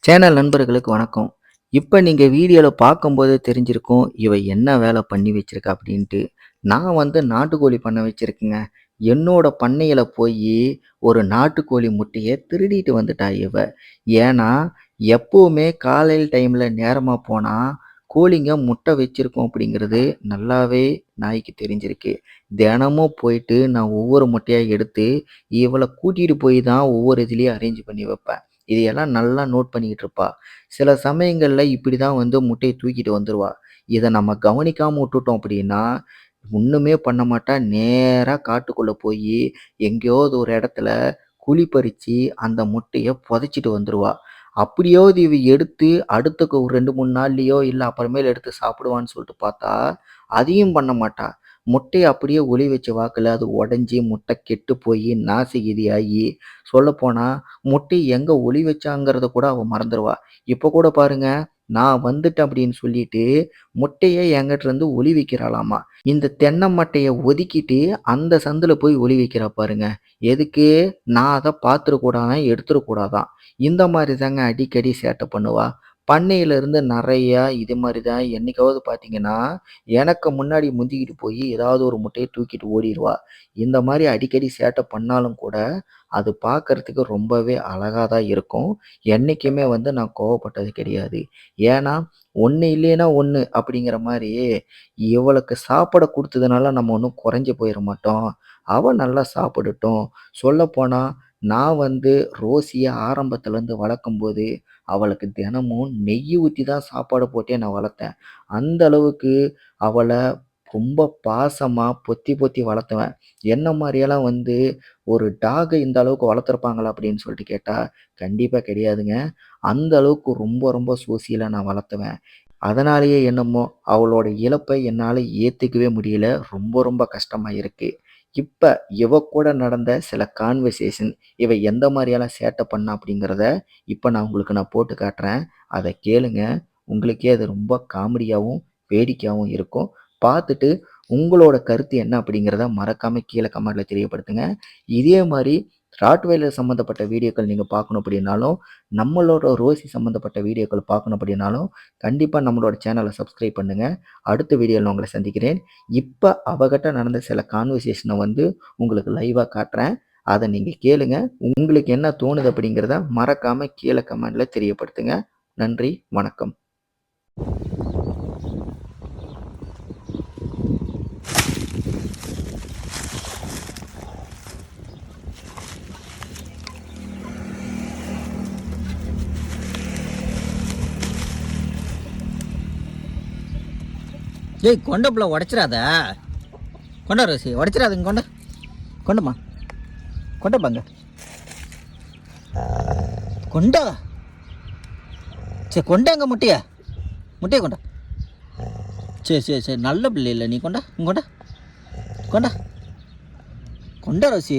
Channel நண்பர்களுக்கு வணக்கம். இப்போ நீங்கள் வீடியோவில் பார்க்கும்போது தெரிஞ்சிருக்கும் இவ என்ன வேலை பண்ணி வச்சிருக்கா அப்படின்ட்டு. நான் நாட்டுக்கோழி பண்ணை வச்சிருக்கேங்க. என்னோட பண்ணையில் போய் ஒரு நாட்டுக்கோழி முட்டையை திருடிட்டு வந்துட்டா இவ. ஏன்னா எப்போவுமே காலையில் டைமில் நேரமாக போனால் கோழிங்க முட்டை வச்சிருக்கோம் அப்படிங்கிறது நல்லாவே நாய்க்கு தெரிஞ்சிருக்கு. தினமும் போயிட்டு நான் ஒவ்வொரு முட்டையாக எடுத்து இவளை கூட்டிகிட்டு போய் தான் ஒவ்வொரு இதுலேயும் அரேஞ்ச் பண்ணி வைப்பேன். இதையெல்லாம் நல்லா நோட் பண்ணிக்கிட்டு இருப்பா. சில சமயங்கள்ல இப்படி தான் முட்டைய தூக்கிட்டு வந்துருவா. இத நம்ம கவனிக்காம விட்டுட்டோம் அப்படின்னா, ஒண்ணுமே பண்ண மாட்டா. நேரா காட்டுக்குள்ள போயி, எங்கேயாவது ஒரு இடத்துல குழி பறிச்சு, அந்த முட்டைய புதைச்சிட்டு வந்துருவா. அப்படியாவது இவ எடுத்து அடுத்த ஒரு 2, 3 நாள்லயோ, இல்ல அப்புறமேல் எடுத்து சாப்பிடுவான்னு சொல்லிட்டு பார்த்தா, அதையும் பண்ண மாட்டா. முட்டைய அப்படியே ஒளிய வச்ச வாக்குல அது உடைஞ்சு, முட்டை கெட்டு போயி, நாசிகிதியாகி, சொல்லப்போனா முட்டைய எங்க ஒளிய வச்சாங்கிறத கூட அவ மறந்துருவா. இப்ப கூட பாருங்க, நான் வந்துட்டேன் அப்படின்னு சொல்லிட்டு, முட்டைய என்கிட்டருந்து ஒளிய வைக்கிறாளாமா. இந்த தென்னை மட்டைய ஒதுக்கிட்டு, அந்த சந்துல போய் ஒளிய வைக்கிறா பாருங்க. எதுக்கு? நான் அத பார்த்துறக்கூடாதாம், எடுத்துறக்கூடாதாம். இந்த மாரி தாங்க அடிக்கடி சேட்டை பண்ணுவா. பண்ணையிலிருந்து நெறையா இது மாரி தான் என்னைக்காவது பார்த்தீங்கன்னா, எனக்கு முன்னாடி முந்திக்கிட்டு போயி ஏதாவது ஒரு முட்டைய தூக்கிட்டு ஓடிருவா. இந்த மாரி அடிக்கடி சேட்டை பண்ணாலும் கூட, அது பார்க்கறதுக்கு ரொம்பவே அழகா தான் இருக்கும். என்னைக்குமே நான் கோவப்பட்டது கிடையாது. ஏன்னா, "ஒண்ணு இல்லைன்னா ஒண்ணு" அப்படிங்கிற மாரி இவளுக்கு சாப்பிட குடுத்ததுனால நம்ம ஒண்ணும் குறைஞ்சு போயிற மாட்டோம். அவ நல்லா சாப்பிடட்டும். சொல்லப்போனா, நான் ரோஸிய ஆரம்பத்துலேருந்து வளர்க்கும்போது, அவளுக்கு தினமும் நெய்யி ஊத்தி தான் சாப்பாடு போட்டே நான் வளர்த்தேன். அந்த அளவுக்கு அவள ரொம்ப பாசமா பொத்தி பொத்தி வளர்த்துவேன். என்ன மாரியெல்லாம் ஒரு டாக்க இந்த அளவுக்கு வளர்த்துருப்பாங்களா அப்படின்னு சொல்லிட்டு கேட்டா, கண்டிப்பா கிடையாதுங்க. அந்த அளவுக்கு ரொம்ப ரொம்ப சோசியலா நான் வளர்த்துவேன். அதனாலேயே என்னமோ அவளோட இழப்பை என்னால ஏத்துக்கவே முடியல. ரொம்ப ரொம்ப கஷ்டமா இருக்கு. இப்ப இவ கூட நடந்த சில கான்வர்சேஷன், இவ எந்த மாரியெல்லாம் சேட்டை பண்ணா அப்படிங்கிறத இப்ப நான் போட்டு காட்டுறேன். அத கேளுங்க. உங்களுக்கே அது ரொம்ப காமெடியாவும், வேடிக்கையாவும் இருக்கும். பார்த்துட்டு உங்களோட கருத்து என்ன அப்படிங்கிறத மறக்காம கீழ கமெண்ட்ல தெரியப்படுத்துங்க. இதே மாரி ராட்வைலர் சம்மந்தப்பட்ட வீடியோக்கள் நீங்க பார்க்கணும் அப்படின்னாலும், நம்மளோட ரோசி சம்மந்தப்பட்ட வீடியோக்கள் பார்க்கணும் அப்படின்னாலும், கண்டிப்பா நம்மளோட சேனல சப்ஸ்கிரைப் பண்ணுங்க. அடுத்த வீடியோல நான் உங்கள சந்திக்கிறேன். இப்ப அவகிட்ட நடந்த சில கான்வர்சேஷன உங்களுக்கு லைவா காட்டுறேன். அத நீங்க கேளுங்க. உங்களுக்கு என்ன தோணுது அப்படிங்கிறத மறக்காம கீழ கமெண்ட்ல தெரியப்படுத்துங்க. நன்றி, வணக்கம். ஏய் கொண்டப்புல உடச்சிடாத. கொண்டா ரோசி, உடச்சிடாதுங்க. கொண்டம்மா, கொண்டப்பாங்க, கொண்டா. சரி கொண்டாங்க முட்டையா, முட்டையை கொண்டா. சரி சரி சரி, நல்ல பிள்ளை இல்லை நீ. கொண்டா கொண்டா கொண்டா கொண்டா ரோசி.